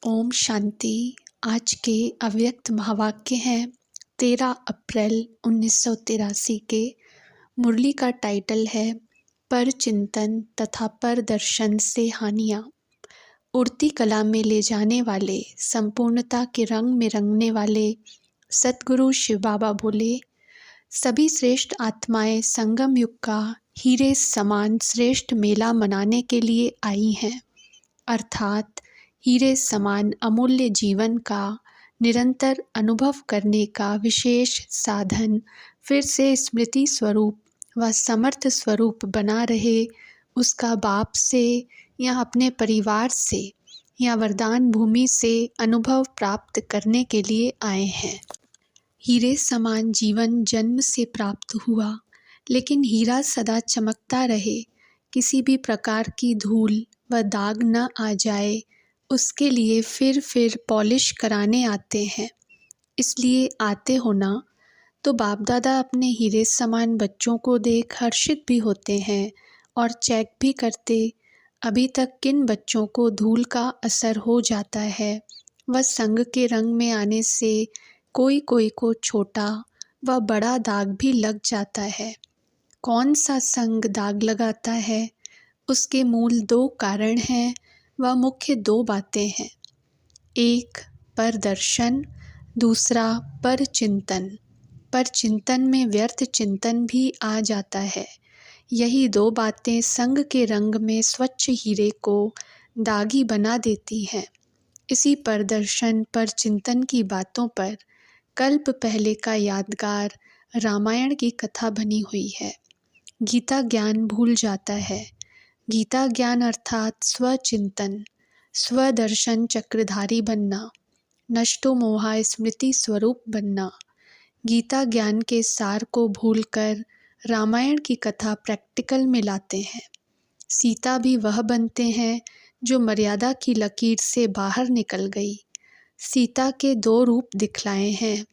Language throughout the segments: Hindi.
ओम शांति। आज के अव्यक्त महावाक्य हैं 13 अप्रैल 1983 के। मुरली का टाइटल है पर चिंतन तथा पर दर्शन से हानियाँ। उड़ती कला में ले जाने वाले, संपूर्णता के रंग में रंगने वाले सतगुरु शिव बाबा बोले, सभी श्रेष्ठ आत्माएं संगम युग का हीरे समान श्रेष्ठ मेला मनाने के लिए आई हैं। अर्थात हीरे समान अमूल्य जीवन का निरंतर अनुभव करने का विशेष साधन फिर से स्मृति स्वरूप व समर्थ स्वरूप बना रहे, उसका बाप से या अपने परिवार से या वरदान भूमि से अनुभव प्राप्त करने के लिए आए हैं। हीरे समान जीवन जन्म से प्राप्त हुआ, लेकिन हीरा सदा चमकता रहे, किसी भी प्रकार की धूल व दाग न आ जाए, उसके लिए फिर पॉलिश कराने आते हैं। इसलिए आते हो ना, तो बाप दादा अपने हीरे समान बच्चों को देख हर्षित भी होते हैं और चेक भी करते अभी तक किन बच्चों को धूल का असर हो जाता है व संग के रंग में आने से कोई को छोटा व बड़ा दाग भी लग जाता है। कौन सा संग दाग लगाता है? उसके मूल 2 कारण हैं व मुख्य 2 बातें हैं। एक पर दर्शन, दूसरा पर चिंतन। पर चिंतन में व्यर्थ चिंतन भी आ जाता है। यही 2 बातें संग के रंग में स्वच्छ हीरे को दागी बना देती हैं। इसी पर दर्शन पर चिंतन की बातों पर कल्प पहले का यादगार रामायण की कथा बनी हुई है। गीता ज्ञान भूल जाता है। गीता ज्ञान अर्थात स्वचिंतन, स्वदर्शन चक्रधारी बनना, नष्टो मोहा स्मृति स्वरूप बनना। गीता ज्ञान के सार को भूलकर रामायण की कथा प्रैक्टिकल में लाते हैं। सीता भी वह बनते हैं जो मर्यादा की लकीर से बाहर निकल गई। सीता के 2 रूप दिखलाए हैं,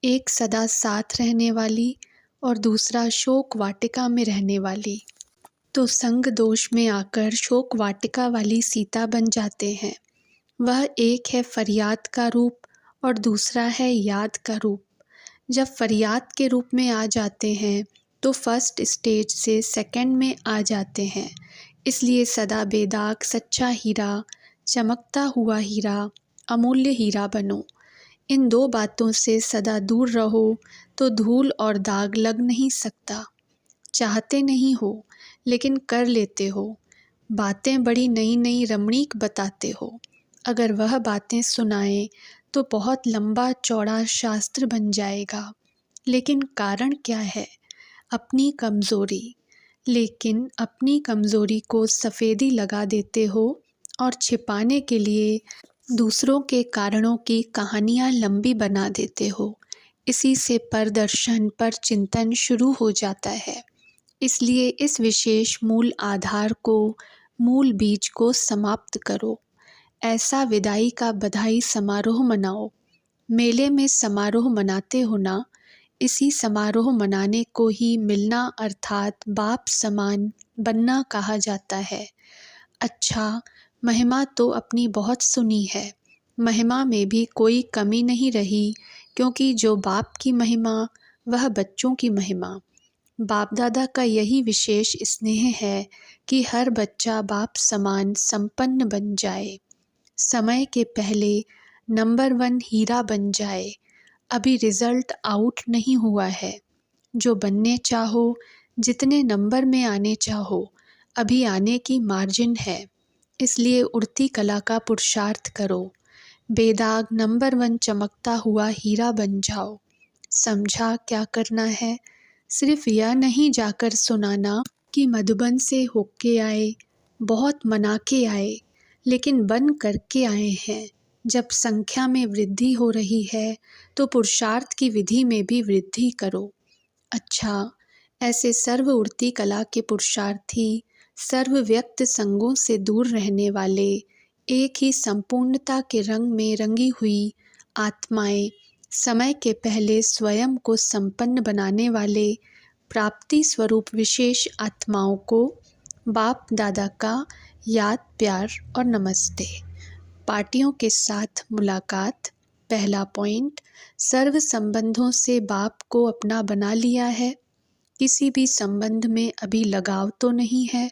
एक सदा साथ रहने वाली और दूसरा शोक वाटिका में रहने वाली। तो संग दोष में आकर शोक वाटिका वाली सीता बन जाते हैं। वह एक है फरियाद का रूप और दूसरा है याद का रूप। जब फरियाद के रूप में आ जाते हैं तो फर्स्ट स्टेज से सेकंड में आ जाते हैं। इसलिए सदा बेदाग सच्चा हीरा, चमकता हुआ हीरा, अमूल्य हीरा बनो। इन 2 बातों से सदा दूर रहो तो धूल और दाग लग नहीं सकता। चाहते नहीं हो लेकिन कर लेते हो। बातें बड़ी नई रमणीक बताते हो। अगर वह बातें सुनाएं तो बहुत लंबा चौड़ा शास्त्र बन जाएगा। लेकिन कारण क्या है? अपनी कमज़ोरी। लेकिन अपनी कमज़ोरी को सफ़ेदी लगा देते हो और छिपाने के लिए दूसरों के कारणों की कहानियाँ लंबी बना देते हो। इसी से परदर्शन पर चिंतन शुरू हो जाता है। इसलिए इस विशेष मूल आधार को, मूल बीज को समाप्त करो। ऐसा विदाई का बधाई समारोह मनाओ। मेले में समारोह मनाते हो ना, इसी समारोह मनाने को ही मिलना अर्थात बाप समान बनना कहा जाता है। अच्छा, महिमा तो अपनी बहुत सुनी है। महिमा में भी कोई कमी नहीं रही, क्योंकि जो बाप की महिमा वह बच्चों की महिमा। बाप दादा का यही विशेष स्नेह है कि हर बच्चा बाप समान संपन्न बन जाए, समय के पहले नंबर 1 हीरा बन जाए। अभी रिजल्ट आउट नहीं हुआ है। जो बनने चाहो, जितने नंबर में आने चाहो, अभी आने की मार्जिन है। इसलिए उड़ती कला का पुरुषार्थ करो। बेदाग नंबर 1 चमकता हुआ हीरा बन जाओ। समझा क्या करना है? सिर्फ यह नहीं जाकर सुनाना कि मधुबन से होके आए, बहुत मना के आए, लेकिन बन करके आए हैं। जब संख्या में वृद्धि हो रही है तो पुरुषार्थ की विधि में भी वृद्धि करो। अच्छा, ऐसे सर्व उड़ती कला के पुरुषार्थी, सर्व व्यक्त संगों से दूर रहने वाले, एक ही संपूर्णता के रंग में रंगी हुई आत्माएं, समय के पहले स्वयं को संपन्न बनाने वाले प्राप्ति स्वरूप विशेष आत्माओं को बाप दादा का याद, प्यार और नमस्ते। पार्टियों के साथ मुलाकात। पहला पॉइंट, सर्व संबंधों से बाप को अपना बना लिया है। किसी भी संबंध में अभी लगाव तो नहीं है,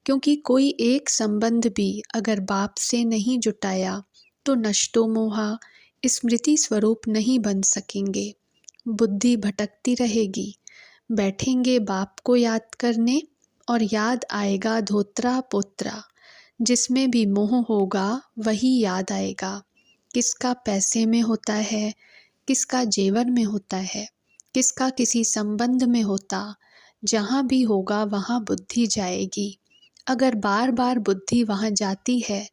क्योंकि कोई एक संबंध भी अगर बाप से नहीं जुटाया तो नष्टो मोहा स्मृति स्वरूप नहीं बन सकेंगे। बुद्धि भटकती रहेगी। बैठेंगे बाप को याद करने और याद आएगा धोत्रा पोत्रा। जिसमें भी मोह होगा वही याद आएगा। किसका पैसे में होता है, किसका जेवर में होता है, किसका किसी संबंध में होता, जहाँ भी होगा वहाँ बुद्धि जाएगी। अगर बार बार बुद्धि वहाँ जाती है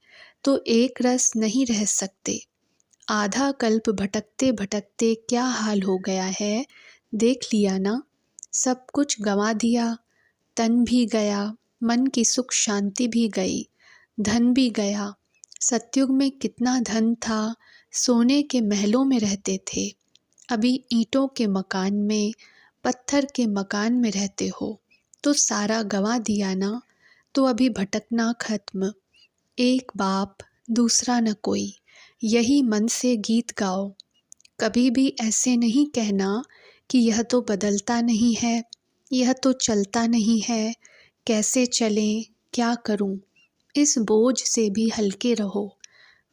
तो एक रस नहीं रह सकते। आधा कल्प भटकते भटकते क्या हाल हो गया है, देख लिया ना। सब कुछ गंवा दिया, तन भी गया, मन की सुख शांति भी गई, धन भी गया। सतयुग में कितना धन था, सोने के महलों में रहते थे। अभी ईंटों के मकान में, पत्थर के मकान में रहते हो, तो सारा गंवा दिया ना। तो अभी भटकना खत्म। एक बाप दूसरा न कोई, यही मन से गीत गाओ। कभी भी ऐसे नहीं कहना कि यह तो बदलता नहीं है, यह तो चलता नहीं है, कैसे चलें, क्या करूं। इस बोझ से भी हल्के रहो।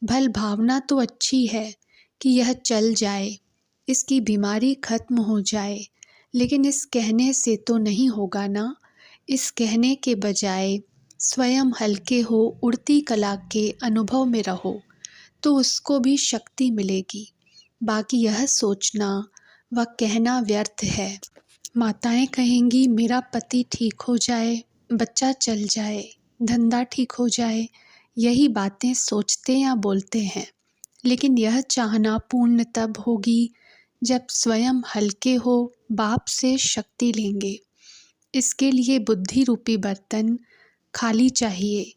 भल भावना तो अच्छी है कि यह चल जाए, इसकी बीमारी खत्म हो जाए, लेकिन इस कहने से तो नहीं होगा ना। इस कहने के बजाय स्वयं हल्के हो, उड़ती कला के अनुभव में रहो, तो उसको भी शक्ति मिलेगी। बाकी यह सोचना व कहना व्यर्थ है। माताएं कहेंगी मेरा पति ठीक हो जाए, बच्चा चल जाए, धंधा ठीक हो जाए। यही बातें सोचते या बोलते हैं, लेकिन यह चाहना पूर्ण तब होगी जब स्वयं हल्के हो, बाप से शक्ति लेंगे। इसके लिए बुद्धि रूपी बर्तन खाली चाहिए।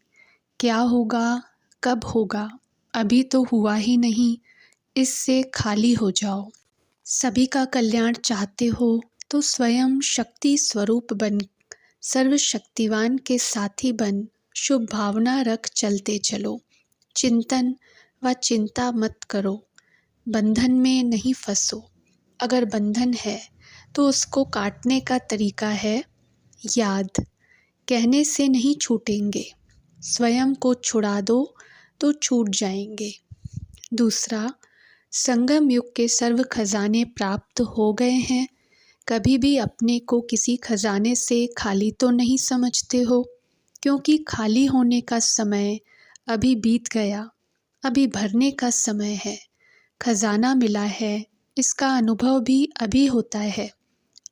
क्या होगा, कब होगा, अभी तो हुआ ही नहीं, इससे खाली हो जाओ। सभी का कल्याण चाहते हो तो स्वयं शक्ति स्वरूप बन, सर्वशक्तिवान के साथी बन, शुभ भावना रख चलते चलो। चिंतन व चिंता मत करो, बंधन में नहीं फंसो। अगर बंधन है तो उसको काटने का तरीका है याद। कहने से नहीं छूटेंगे, स्वयं को छुड़ा दो तो छूट जाएंगे। दूसरा, संगम युग के सर्व खजाने प्राप्त हो गए हैं। कभी भी अपने को किसी खजाने से खाली तो नहीं समझते हो, क्योंकि खाली होने का समय अभी बीत गया, अभी भरने का समय है। खजाना मिला है, इसका अनुभव भी अभी होता है।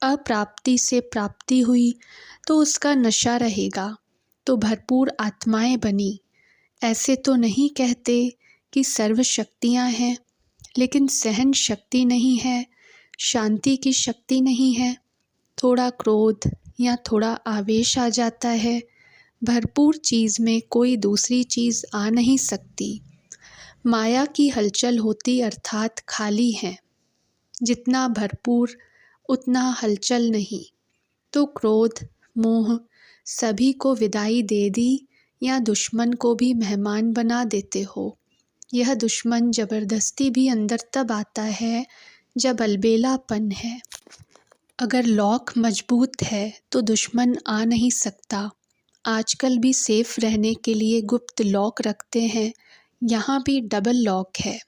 अप्राप्ति से प्राप्ति हुई तो उसका नशा रहेगा, तो भरपूर आत्माएं बनी। ऐसे तो नहीं कहते कि सर्व शक्तियाँ हैं, लेकिन सहन शक्ति नहीं है, शांति की शक्ति नहीं है। थोड़ा क्रोध या थोड़ा आवेश आ जाता है, भरपूर चीज़ में कोई दूसरी चीज़ आ नहीं सकती। माया की हलचल होती अर्थात खाली है। जितना भरपूर उतना हलचल नहीं। तो क्रोध, मोह सभी को विदाई दे दी या दुश्मन को भी मेहमान बना देते हो। यह दुश्मन जबरदस्ती भी अंदर तब आता है जब अलबेलापन है। अगर लॉक मजबूत है तो दुश्मन आ नहीं सकता। आजकल भी सेफ रहने के लिए गुप्त लॉक रखते हैं, यहाँ भी डबल लॉक है।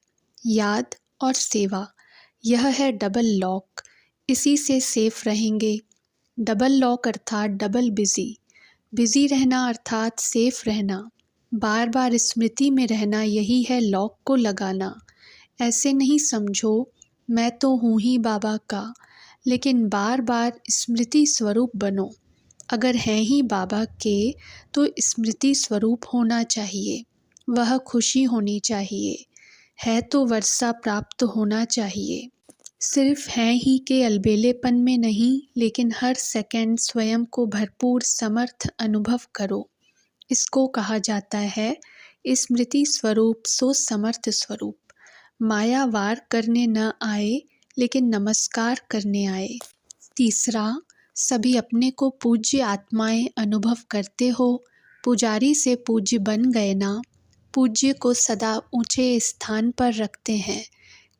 याद और सेवा, यह है डबल लॉक, इसी से सेफ रहेंगे। डबल लॉक अर्थात डबल बिजी, बिजी रहना अर्थात सेफ रहना। बार बार स्मृति में रहना, यही है लॉक को लगाना। ऐसे नहीं समझो मैं तो हूँ ही बाबा का, लेकिन बार बार स्मृति स्वरूप बनो। अगर हैं ही बाबा के तो स्मृति स्वरूप होना चाहिए, वह खुशी होनी चाहिए। है तो वर्षा प्राप्त होना चाहिए। सिर्फ हैं ही के अलबेलेपन में नहीं, लेकिन हर सेकंड स्वयं को भरपूर समर्थ अनुभव करो। इसको कहा जाता है स्मृति स्वरूप सो समर्थ स्वरूप। माया वार करने न आए, लेकिन नमस्कार करने आए। तीसरा, सभी अपने को पूज्य आत्माएं अनुभव करते हो। पुजारी से पूज्य बन गए ना। पूज्य को सदा ऊंचे स्थान पर रखते हैं।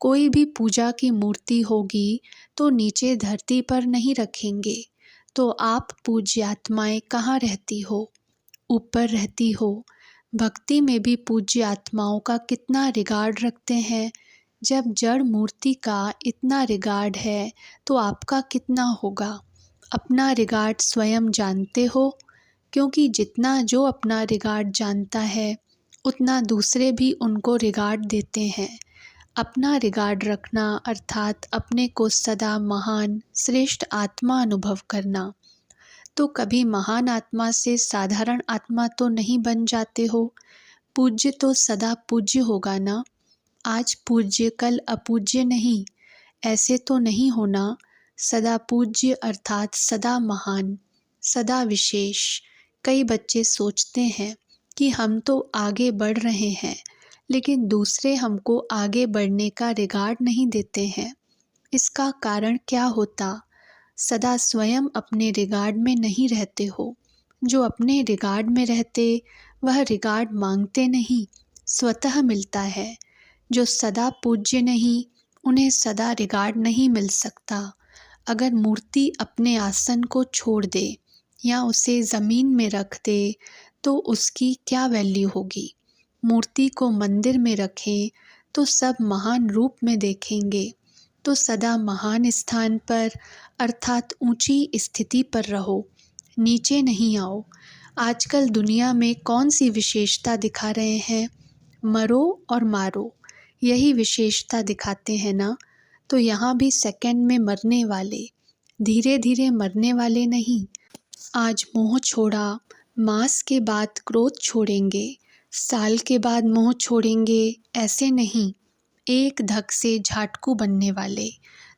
कोई भी पूजा की मूर्ति होगी तो नीचे धरती पर नहीं रखेंगे। तो आप पूज्य आत्माएं कहाँ रहती हो? ऊपर रहती हो। भक्ति में भी पूज्य आत्माओं का कितना रिगार्ड रखते हैं। जब जड़ मूर्ति का इतना रिगार्ड है तो आपका कितना होगा? अपना रिगार्ड स्वयं जानते हो, क्योंकि जितना जो अपना रिगार्ड जानता है उतना दूसरे भी उनको रिगार्ड देते हैं। अपना रिगार्ड रखना अर्थात अपने को सदा महान श्रेष्ठ आत्मा अनुभव करना। तो कभी महान आत्मा से साधारण आत्मा तो नहीं बन जाते हो। पूज्य तो सदा पूज्य होगा ना। आज पूज्य कल अपूज्य नहीं, ऐसे तो नहीं होना। सदा पूज्य अर्थात सदा महान, सदा विशेष। कई बच्चे सोचते हैं कि हम तो आगे बढ़ रहे हैं, लेकिन दूसरे हमको आगे बढ़ने का रिगार्ड नहीं देते हैं। इसका कारण क्या होता? सदा स्वयं अपने रिगार्ड में नहीं रहते हो। जो अपने रिगार्ड में रहते वह रिगार्ड मांगते नहीं, स्वतः मिलता है। जो सदा पूज्य नहीं, उन्हें सदा रिगार्ड नहीं मिल सकता। अगर मूर्ति अपने आसन को छोड़ दे या उसे ज़मीन में रख दे तो उसकी क्या वैल्यू होगी? मूर्ति को मंदिर में रखें तो सब महान रूप में देखेंगे। तो सदा महान स्थान पर अर्थात ऊंची स्थिति पर रहो, नीचे नहीं आओ। आजकल दुनिया में कौन सी विशेषता दिखा रहे हैं? मरो और मारो, यही विशेषता दिखाते हैं ना। तो यहाँ भी सेकंड में मरने वाले, धीरे धीरे मरने वाले नहीं। आज मोह छोड़ा, मास के बाद क्रोध छोड़ेंगे, साल के बाद मोह छोड़ेंगे, ऐसे नहीं। एक धक से झाटकू बनने वाले।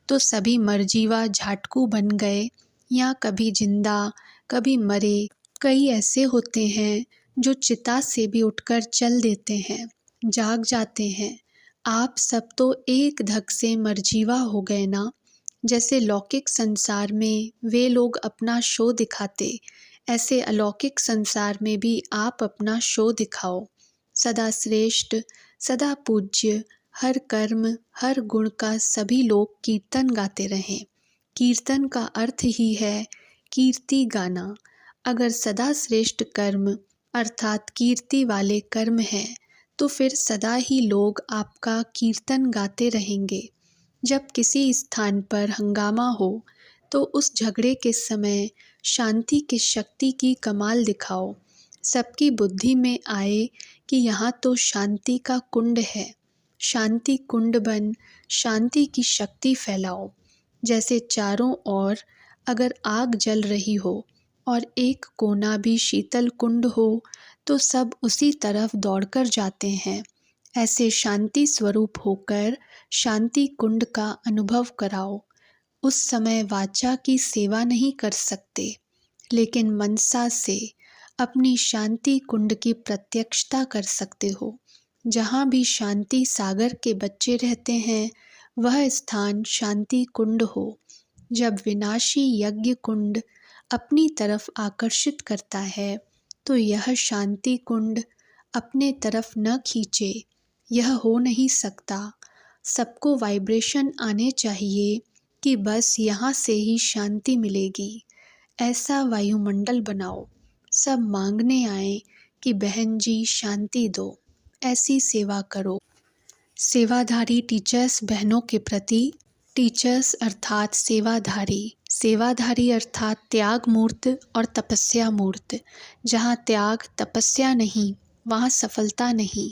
तो सभी मरजीवा झाटकू बन गए, या कभी जिंदा कभी मरे। कई ऐसे होते हैं जो चिता से भी उठकर चल देते हैं, जाग जाते हैं। आप सब तो एक धक से मरजीवा हो गए ना। जैसे लौकिक संसार में वे लोग अपना शो दिखाते, ऐसे अलौकिक संसार में भी आप अपना शो दिखाओ। सदा श्रेष्ठ, सदा पूज्य, हर कर्म हर गुण का सभी लोग कीर्तन गाते रहें। कीर्तन का अर्थ ही है कीर्ति गाना। अगर सदा श्रेष्ठ कर्म अर्थात कीर्ति वाले कर्म हैं तो फिर सदा ही लोग आपका कीर्तन गाते रहेंगे। जब किसी स्थान पर हंगामा हो तो उस झगड़े के समय शांति की शक्ति की कमाल दिखाओ। सबकी बुद्धि में आए कि यहाँ तो शांति का कुंड है। शांति कुंड बन शांति की शक्ति फैलाओ। जैसे चारों ओर अगर आग जल रही हो और एक कोना भी शीतल कुंड हो तो सब उसी तरफ दौड़कर जाते हैं। ऐसे शांति स्वरूप होकर शांति कुंड का अनुभव कराओ। उस समय वाचा की सेवा नहीं कर सकते, लेकिन मनसा से अपनी शांति कुंड की प्रत्यक्षता कर सकते हो। जहाँ भी शांति सागर के बच्चे रहते हैं वह स्थान शांति कुंड हो। जब विनाशी यज्ञ कुंड अपनी तरफ आकर्षित करता है तो यह शांति कुंड अपने तरफ न खींचे, यह हो नहीं सकता। सबको वाइब्रेशन आने चाहिए कि बस यहाँ से ही शांति मिलेगी। ऐसा वायुमंडल बनाओ, सब मांगने आए कि बहन जी शांति दो। ऐसी सेवा करो। सेवाधारी टीचर्स बहनों के प्रति, टीचर्स अर्थात सेवाधारी, सेवाधारी अर्थात त्याग मूर्त और तपस्या मूर्त। जहाँ त्याग तपस्या नहीं वहाँ सफलता नहीं।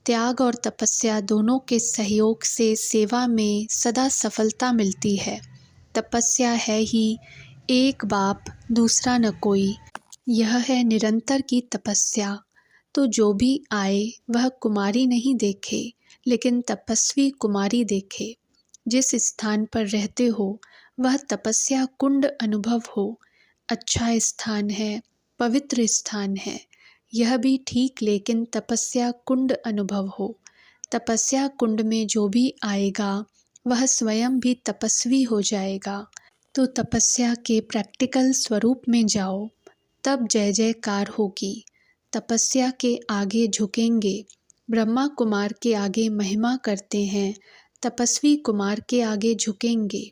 त्याग और तपस्या दोनों के सहयोग से सेवा में सदा सफलता मिलती है। तपस्या है ही एक बाप दूसरा न कोई, यह है निरंतर की तपस्या। तो जो भी आए वह कुमारी नहीं देखे, लेकिन तपस्वी कुमारी देखे। जिस स्थान पर रहते हो वह तपस्या कुंड अनुभव हो। अच्छा स्थान है, पवित्र स्थान है, यह भी ठीक, लेकिन तपस्या कुंड अनुभव हो। तपस्या कुंड में जो भी आएगा वह स्वयं भी तपस्वी हो जाएगा। तो तपस्या के प्रैक्टिकल स्वरूप में जाओ, तब जय जयकार होगी। तपस्या के आगे झुकेंगे ब्रह्मा कुमार के आगे महिमा करते हैं, तपस्वी कुमार के आगे झुकेंगे।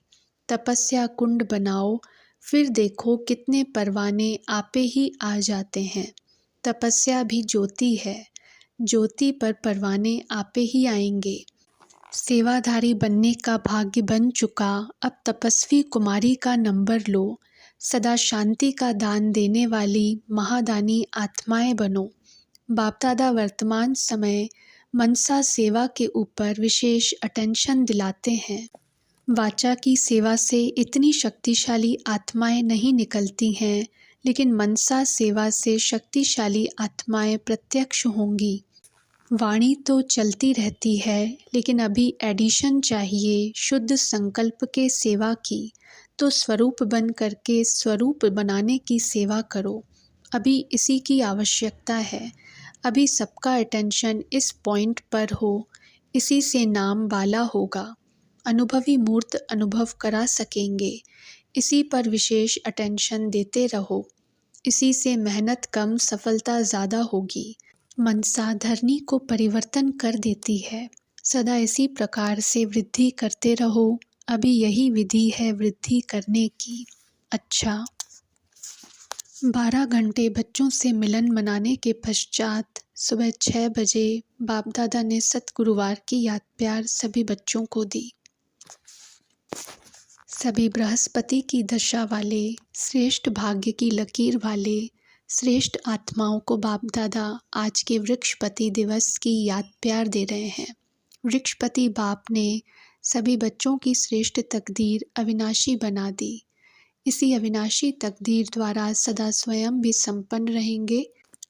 तपस्या कुंड बनाओ, फिर देखो कितने परवाने आपे ही आ जाते हैं। तपस्या भी ज्योति है, ज्योति पर परवाने आपे ही आएंगे। सेवाधारी बनने का भाग्य बन चुका, अब तपस्वी कुमारी का नंबर लो। सदा शांति का दान देने वाली महादानी आत्माएं बनो। बाप दादा वर्तमान समय मनसा सेवा के ऊपर विशेष अटेंशन दिलाते हैं। वाचा की सेवा से इतनी शक्तिशाली आत्माएं नहीं निकलती हैं, लेकिन मनसा सेवा से शक्तिशाली आत्माएं प्रत्यक्ष होंगी। वाणी तो चलती रहती है, लेकिन अभी एडिशन चाहिए शुद्ध संकल्प के सेवा की। तो स्वरूप बन करके स्वरूप बनाने की सेवा करो। अभी इसी की आवश्यकता है। अभी सबका अटेंशन इस पॉइंट पर हो, इसी से नाम वाला होगा। अनुभवी मूर्त अनुभव करा सकेंगे। इसी पर विशेष अटेंशन देते रहो। इसी से मेहनत कम, सफलता ज़्यादा होगी। मनसा धरनी को परिवर्तन कर देती है। सदा इसी प्रकार से वृद्धि करते रहो। अभी यही विधि है वृद्धि करने की। अच्छा, 12 घंटे बच्चों से मिलन मनाने के पश्चात सुबह 6 बजे बाप दादा ने सतगुरुवार की याद प्यार सभी बच्चों को दी। सभी बृहस्पति की दशा वाले, श्रेष्ठ भाग्य की लकीर वाले, श्रेष्ठ आत्माओं को बाप दादा आज के वृक्षपति दिवस की याद प्यार दे रहे हैं। वृक्षपति बाप ने सभी बच्चों की श्रेष्ठ तकदीर अविनाशी बना दी। इसी अविनाशी तकदीर द्वारा सदा स्वयं भी संपन्न रहेंगे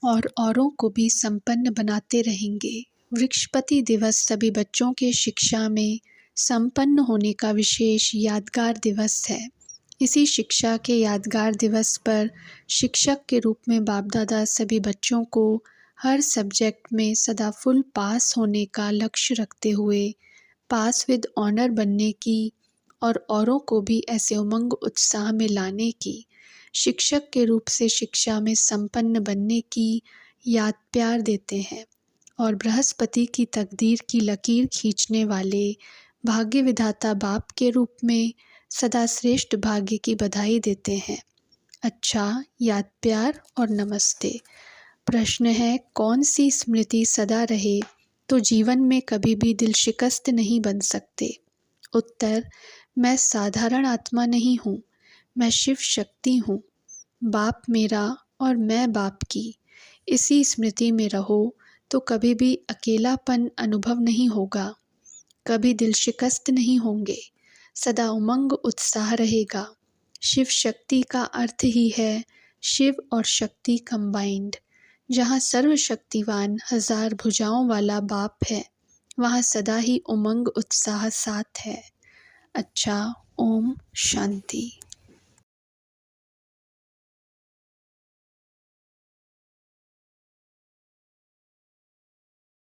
और औरों को भी संपन्न बनाते रहेंगे। वृक्षपति दिवस सभी बच्चों के शिक्षा में संपन्न होने का विशेष यादगार दिवस है। इसी शिक्षा के यादगार दिवस पर शिक्षक के रूप में बाप दादा सभी बच्चों को हर सब्जेक्ट में सदा फुल पास होने का लक्ष्य रखते हुए पास विद ऑनर बनने की और औरों को भी ऐसे उमंग उत्साह में लाने की, शिक्षक के रूप से शिक्षा में संपन्न बनने की याद प्यार देते हैं। और बृहस्पति की तकदीर की लकीर खींचने वाले भाग्य विधाता बाप के रूप में सदा श्रेष्ठ भाग्य की बधाई देते हैं। अच्छा, याद प्यार और नमस्ते। प्रश्न है, कौन सी स्मृति सदा रहे तो जीवन में कभी भी दिल शिकस्त नहीं बन सकते? उत्तर, मैं साधारण आत्मा नहीं हूँ, मैं शिव शक्ति हूँ। बाप मेरा और मैं बाप की। इसी स्मृति में रहो तो कभी भी अकेलापन अनुभव नहीं होगा, कभी दिल शिकस्त नहीं होंगे, सदा उमंग उत्साह रहेगा। शिव शक्ति का अर्थ ही है शिव और शक्ति कंबाइंड। जहाँ सर्वशक्तिवान 1000 भुजाओं वाला बाप है, वहाँ सदा ही उमंग उत्साह साथ है। अच्छा, ओम शांति।